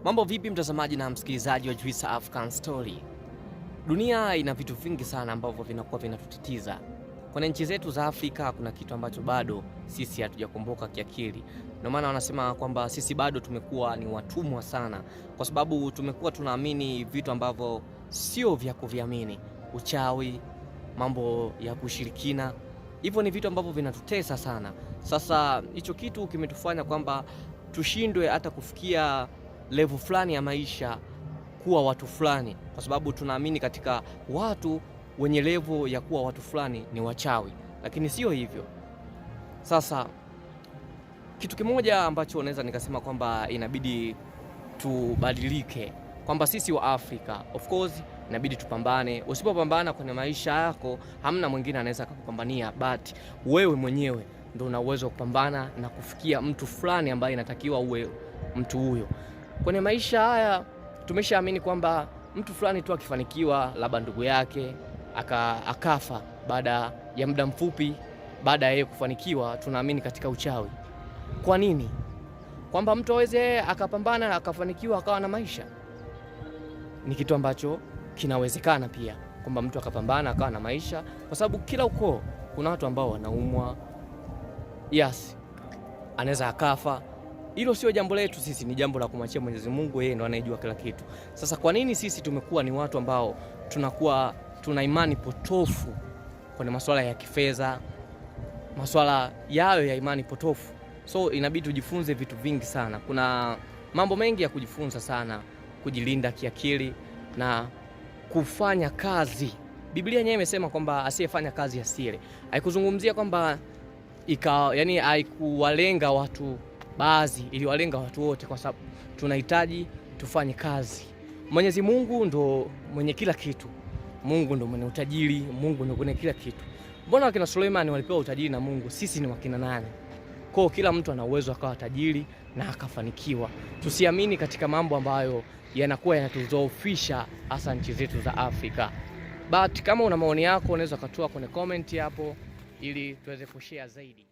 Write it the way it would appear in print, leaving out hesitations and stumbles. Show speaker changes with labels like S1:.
S1: Mambo vipi mtazamaji na msikilizaji wa Juisa African Story? Dunia ina vitu vingi sana ambavyo vinakuwa vinatutatiza. Kwenye nchi zetu za Afrika kuna kitu ambacho bado sisi hatujakumbuka kiakili. Ndio maana wanasema kwamba sisi bado tumekuwa ni watumwa sana, kwa sababu tumekuwa tunaamini vitu ambavyo sio vya kuviamini. Uchawi, mambo ya kushirikina, hivyo ni vitu ambavyo vinatutesa sana. Sasa hicho kitu kimetufanya kwamba tushindwe hata kufikia level fulani ya maisha, kuwa watu fulani, kwa sababu tunaamini katika watu wenye level ya kuwa watu fulani ni wachawi, lakini sio hivyo. Sasa kitu kimoja ambacho naweza nikasema kwamba inabidi tubadilike, kwamba sisi wa Afrika of course inabidi tupambane. Usipopambana kwenye maisha yako, hamna mwingine anaweza kukupambania, but wewe mwenyewe ndio una uwezo wa kupambana na kufikia mtu fulani ambaye inatakiwa uwe mtu huyo. Kwenye maisha haya tumeshaamini kwamba mtu fulani tu akifanikiwa, labda ndugu yake akafa baada ya muda mfupi baada ya yeye kufanikiwa, tunaamini katika uchawi. Kwa nini? Kwamba mtu aweze akapambana na akafanikiwa akawa na maisha? Ni kitu ambacho kinawezekana pia, kwamba mtu akapambana akawa na maisha, kwa sababu kila ukoo kuna watu ambao wanaumwa. Yes, anaweza akafa. Hilo sio jambo letu sisi, ni jambo la kumwachia Mwenyezi Mungu, yeye ndo anayejua kila kitu. Sasa kwa nini sisi tumekuwa ni watu ambao tuna imani potofu kwenye masuala ya kifedha, masuala yayo ya imani potofu? So inabidi tujifunze vitu vingi sana. Kuna mambo mengi ya kujifunza sana, kujilinda kiakili na kufanya kazi. Biblia yenyewe imesema kwamba asiyefanya kazi asile. Haikuzungumzia kwamba yani haikuwalenga watu baadhi, iliwalenga watu wote, kwa sababu tunahitaji tufanye kazi. Mwenyezi Mungu ndo mwenye kila kitu. Mungu ndo mwenye utajiri, Mungu ndo mwenye kila kitu. Mbona wakina Suleiman walipewa utajiri na Mungu? Sisi ni wakina nani? Kwa kila mtu ana uwezo akawa tajiri na akafanikiwa. Tusiamini katika mambo ambayo yanakuwa yanatudhoofisha, hasa nchi zetu za Afrika. But kama una maoni yako unaweza kutoa kwenye comment hapo ili tuweze kushare zaidi.